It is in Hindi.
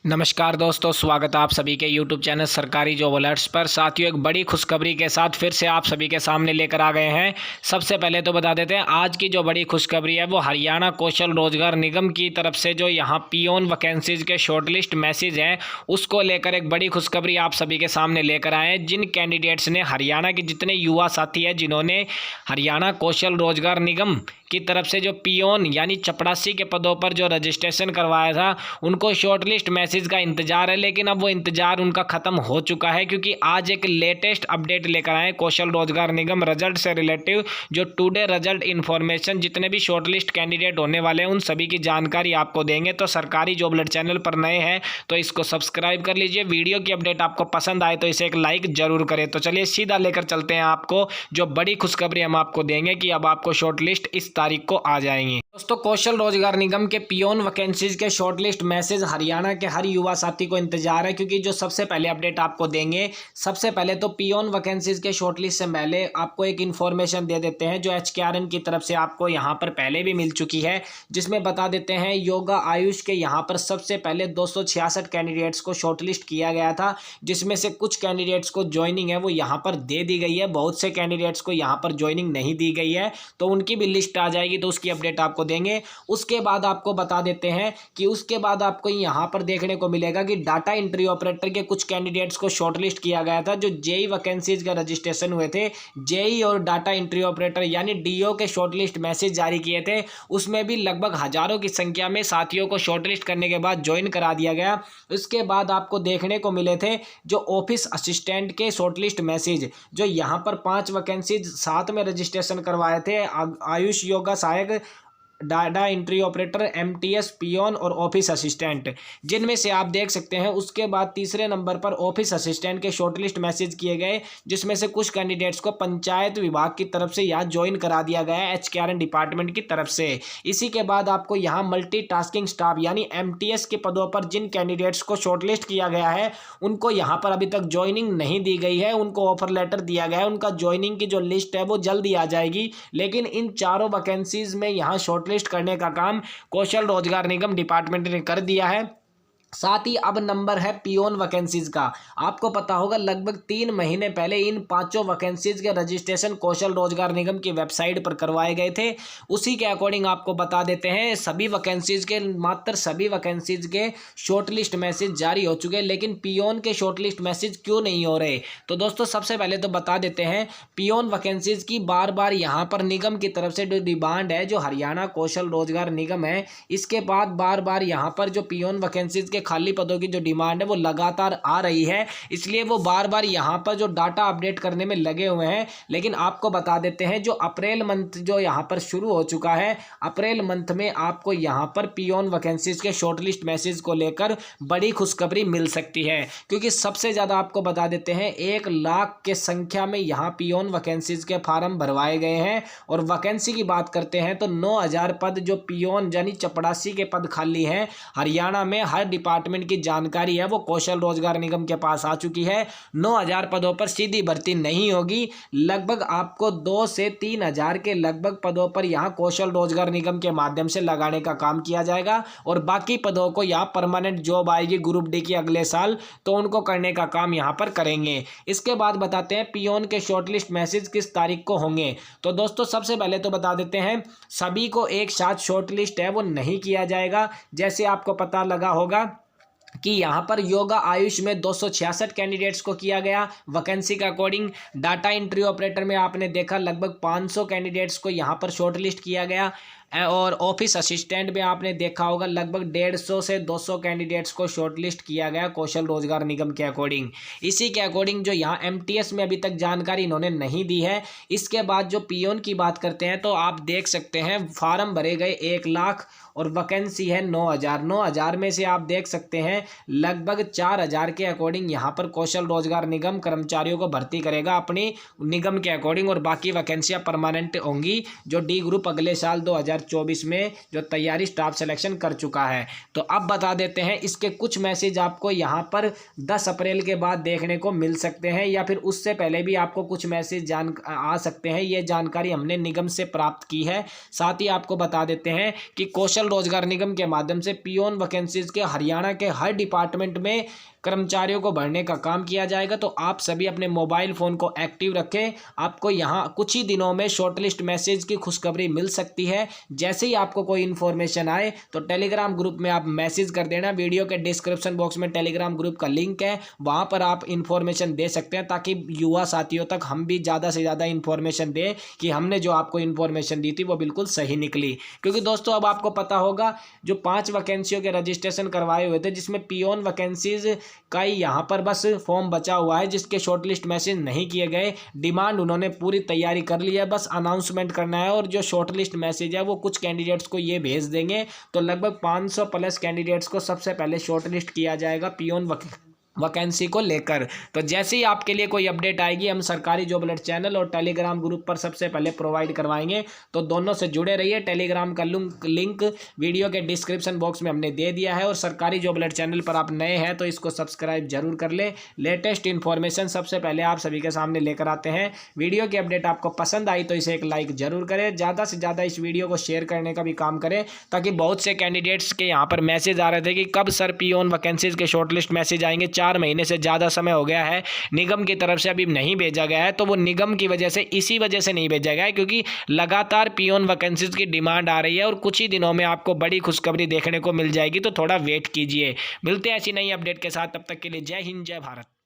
नमस्कार दोस्तों, स्वागत है आप सभी के YouTube चैनल सरकारी जॉब अलर्ट्स पर। साथियों, एक बड़ी खुशखबरी के साथ फिर से आप सभी के सामने लेकर आ गए हैं। सबसे पहले तो बता देते हैं, आज की जो बड़ी खुशखबरी है वो हरियाणा कौशल रोजगार निगम की तरफ से जो यहाँ पियोन वैकेंसीज के शॉर्टलिस्ट मैसेज हैं उसको लेकर एक बड़ी खुशखबरी आप सभी के सामने लेकर आए हैं। जिन कैंडिडेट्स ने हरियाणा के जितने युवा साथी हैं जिन्होंने हरियाणा कौशल रोजगार निगम की तरफ से जो पियोन यानी चपरासी के पदों पर जो रजिस्ट्रेशन करवाया था उनको शॉर्टलिस्ट मैसेज का इंतजार है, लेकिन अब वो इंतजार उनका ख़त्म हो चुका है क्योंकि आज एक लेटेस्ट अपडेट लेकर आए कौशल रोजगार निगम रिजल्ट से रिलेटिव। जो टुडे रिजल्ट इन्फॉर्मेशन जितने भी शॉर्टलिस्ट कैंडिडेट होने वाले हैं उन सभी की जानकारी आपको देंगे। तो सरकारी जॉब अलर्ट चैनल पर नए हैं तो इसको सब्सक्राइब कर लीजिए। वीडियो की अपडेट आपको पसंद आए तो इसे एक लाइक जरूर करें। तो चलिए सीधा लेकर चलते हैं आपको जो बड़ी खुशखबरी हम आपको देंगे कि अब आपको शॉर्टलिस्ट इस तारीख को आ जाएंगी। दोस्तों, कौशल रोजगार निगम के पियोन वैकेंसीज के शॉर्टलिस्ट मैसेज हरियाणा के हर युवा साथी को इंतजार है क्योंकि जो सबसे पहले अपडेट आपको देंगे, सबसे पहले तो पियोन वैकेंसीज के शॉर्टलिस्ट से पहले आपको एक इन्फॉर्मेशन दे देते हैं जो HKRN की तरफ से आपको यहाँ पर पहले भी मिल चुकी है, जिसमें बता देते हैं योगा आयुष के यहाँ पर सबसे पहले 266 कैंडिडेट्स को शॉर्टलिस्ट किया गया था, जिसमें से कुछ कैंडिडेट्स को ज्वाइनिंग है वो यहाँ पर दे दी गई है, बहुत से कैंडिडेट्स को यहाँ पर ज्वाइनिंग नहीं दी गई है, तो उनकी भी लिस्ट आ जाएगी तो उसकी अपडेट आपको देंगे। उसके बाद आपको बता देते हैं कि उसके बाद आपको यहाँ पर देखने को मिलेगा कि डाटा एंट्री ऑपरेटर के कुछ कैंडिडेट्स को शॉर्टलिस्ट किया गया था जो जेई वैकेंसीज का रजिस्ट्रेशन हुए थे। जेई और डाटा एंट्री ऑपरेटर यानी डीओ के शॉर्टलिस्ट मैसेज जारी किए थे, उसमें भी लगभग हजारों की संख्या में साथियों को शॉर्टलिस्ट करने के बाद ज्वाइन करा दिया गया। उसके बाद आपको देखने को मिले थे जो ऑफिस असिस्टेंट के शॉर्टलिस्ट मैसेज, जो यहाँ पर 5 वैकेंसीज साथ में रजिस्ट्रेशन करवाए थे, आयुष योगा सहायक, data entry operator, MTS peon और ऑफिस असिस्टेंट, जिनमें से आप देख सकते हैं। उसके बाद तीसरे नंबर पर ऑफिस असिस्टेंट के शॉर्टलिस्ट मैसेज किए गए, जिसमें से कुछ कैंडिडेट्स को पंचायत विभाग की तरफ से यहाँ ज्वाइन करा दिया गया है HKRN डिपार्टमेंट की तरफ से। इसी के बाद आपको यहाँ मल्टीटास्किंग स्टाफ यानी MTS के पदों पर जिन कैंडिडेट्स को शॉर्टलिस्ट किया गया है उनको यहाँ पर अभी तक ज्वाइनिंग नहीं दी गई है, उनको ऑफर लेटर दिया गया है, उनका ज्वाइनिंग की जो लिस्ट है वो जल्दी आ जाएगी। लेकिन इन चारों वैकेंसीज में यहाँ लिस्ट करने का काम कौशल रोजगार निगम डिपार्टमेंट ने कर दिया है। साथ ही अब नंबर है पियोन वैकेंसीज का। आपको पता होगा लगभग 3 महीने पहले इन 5 वैकेंसीज के रजिस्ट्रेशन कौशल रोजगार निगम की वेबसाइट पर करवाए गए थे। उसी के अकॉर्डिंग आपको बता देते हैं सभी वैकेंसीज के शॉर्टलिस्ट मैसेज जारी हो चुके हैं, लेकिन पियोन के शॉर्टलिस्ट मैसेज क्यों नहीं हो रहे? तो दोस्तों, सबसे पहले तो बता देते हैं पियोन वैकेंसीज की बार बार यहाँ पर निगम की तरफ से जो डिमांड है, जो हरियाणा कौशल रोजगार निगम है, इसके बाद बार बार यहाँ पर जो पियोन वैकेंसीज खाली पदों की जो डिमांड है वो लगातार आ रही है, इसलिए वो बार बार यहाँ पर जो डाटा अपडेट करने में लगे हुए हैं। लेकिन आपको बता देते हैं जो अप्रैल मंथ जो यहाँ पर शुरू हो चुका है, अप्रैल मंथ में आपको यहाँ पर पियोन वैकेंसीज के शॉर्टलिस्ट मैसेज को लेकर बड़ी खुशखबरी मिल सकती है, क्योंकि सबसे ज़्यादा आपको बता देते हैं 1 लाख के संख्या में यहाँ पियोन वैकेंसीज के फार्म भरवाए गए हैं। और वैकेंसी की बात करते हैं तो 9000 पद जो पियोन यानी चपरासी के पद खाली हैं हरियाणा में, हर डिपार्टमेंट की जानकारी है वो कौशल रोजगार निगम के पास आ चुकी है। 9000 पदों पर सीधी भर्ती नहीं होगी, लगभग आपको 2 से 3000 के लगभग पदों पर यहाँ कौशल रोजगार निगम के माध्यम से लगाने का काम किया जाएगा और बाकी पदों को यहाँ परमानेंट जॉब आएगी ग्रुप डी की अगले साल, तो उनको करने का काम यहाँ पर करेंगे। इसके बाद बताते हैं पियोन के शॉर्टलिस्ट मैसेज किस तारीख को होंगे। तो दोस्तों, सबसे पहले तो बता देते हैं सभी को एक साथ शॉर्टलिस्ट है वो नहीं किया जाएगा। जैसे आपको पता लगा होगा कि यहाँ पर योगा आयुष में 266 कैंडिडेट्स को किया गया वैकेंसी के अकॉर्डिंग। डाटा एंट्री ऑपरेटर में आपने देखा लगभग 500 कैंडिडेट्स को यहाँ पर शॉर्टलिस्ट किया गया और ऑफिस असिस्टेंट में आपने देखा होगा लगभग 150 से 200 कैंडिडेट्स को शॉर्टलिस्ट किया गया कौशल रोजगार निगम के अकॉर्डिंग। इसी के अकॉर्डिंग जो यहाँ MTS में अभी तक जानकारी इन्होंने नहीं दी है। इसके बाद जो पियोन की बात करते हैं तो आप देख सकते हैं फार्म भरे गए 1 लाख और वैकेंसी है 9000 में से आप देख सकते हैं लगभग 4000 के अकॉर्डिंग यहाँ पर कौशल रोजगार निगम कर्मचारियों को भर्ती करेगा अपनी निगम के अकॉर्डिंग, और बाकी वैकेंसियाँ परमानेंट होंगी जो डी ग्रुप अगले साल 2024 में जो तैयारी स्टाफ सिलेक्शन कर चुका है। तो अब बता देते हैं इसके कुछ मैसेज आपको यहाँ पर 10 अप्रैल के बाद देखने को मिल सकते हैं या फिर उससे पहले भी आपको कुछ मैसेज आ सकते हैं। ये जानकारी हमने निगम से प्राप्त की है। साथ ही आपको बता देते हैं कि कौशल रोजगार निगम के माध्यम से पियोन वैकेंसीज के हरियाणा के हर डिपार्टमेंट में कर्मचारियों को भरने का काम किया जाएगा। तो आप सभी अपने मोबाइल फ़ोन को एक्टिव रखें। आपको यहाँ कुछ ही दिनों में शॉर्टलिस्ट मैसेज की खुशखबरी मिल सकती है। जैसे ही आपको कोई इन्फॉर्मेशन आए तो टेलीग्राम ग्रुप में आप मैसेज कर देना। वीडियो के डिस्क्रिप्शन बॉक्स में टेलीग्राम ग्रुप का लिंक है, वहाँ पर आप इन्फॉर्मेशन दे सकते हैं ताकि युवा साथियों तक हम भी ज़्यादा से ज़्यादा इन्फॉर्मेशन दें कि हमने जो आपको इन्फॉर्मेशन दी थी वो बिल्कुल सही निकली। क्योंकि दोस्तों अब आपको पता होगा जो 5 वैकेंसियों के रजिस्ट्रेशन करवाए हुए थे जिसमें पियोन वैकेंसीज का ही यहाँ पर बस फॉर्म बचा हुआ है जिसके शॉर्टलिस्ट मैसेज नहीं किए गए। डिमांड उन्होंने पूरी तैयारी कर ली है, बस अनाउंसमेंट करना है और जो शॉर्टलिस्ट मैसेज है वो कुछ कैंडिडेट्स को ये भेज देंगे। तो लगभग 500 प्लस कैंडिडेट्स को सबसे पहले शॉर्टलिस्ट किया जाएगा पियोन वैकेंसी को लेकर। तो जैसे ही आपके लिए कोई अपडेट आएगी हम सरकारी जॉब अलर्ट चैनल और टेलीग्राम ग्रुप पर सबसे पहले प्रोवाइड करवाएंगे। तो दोनों से जुड़े रहिए। टेलीग्राम का लिंक वीडियो के डिस्क्रिप्शन बॉक्स में हमने दे दिया है और सरकारी जॉब अलर्ट चैनल पर आप नए हैं तो इसको सब्सक्राइब जरूर कर ले। लेटेस्ट इन्फॉर्मेशन सबसे पहले आप सभी के सामने लेकर आते हैं। वीडियो की अपडेट आपको पसंद आई तो इसे एक लाइक जरूर करें, ज़्यादा से ज़्यादा इस वीडियो को शेयर करने का भी काम करें ताकि बहुत से कैंडिडेट्स के यहाँ पर मैसेज आ रहे थे कि कब सर पियोन वैकेंसीज के शॉर्टलिस्ट मैसेज आएंगे। 4 महीने से ज़्यादा समय हो गया है, निगम की तरफ से अभी नहीं भेजा गया है। तो वो निगम की वजह से इसी वजह से नहीं भेजा गया है क्योंकि लगातार पियोन वैकेंसीज की डिमांड आ रही है और कुछ ही दिनों में आपको बड़ी खुशखबरी देखने को मिल जाएगी। तो थोड़ा वेट कीजिए। मिलते हैं ऐसी नई अपडेट के साथ, तब तक के लिए जय हिंद जय भारत।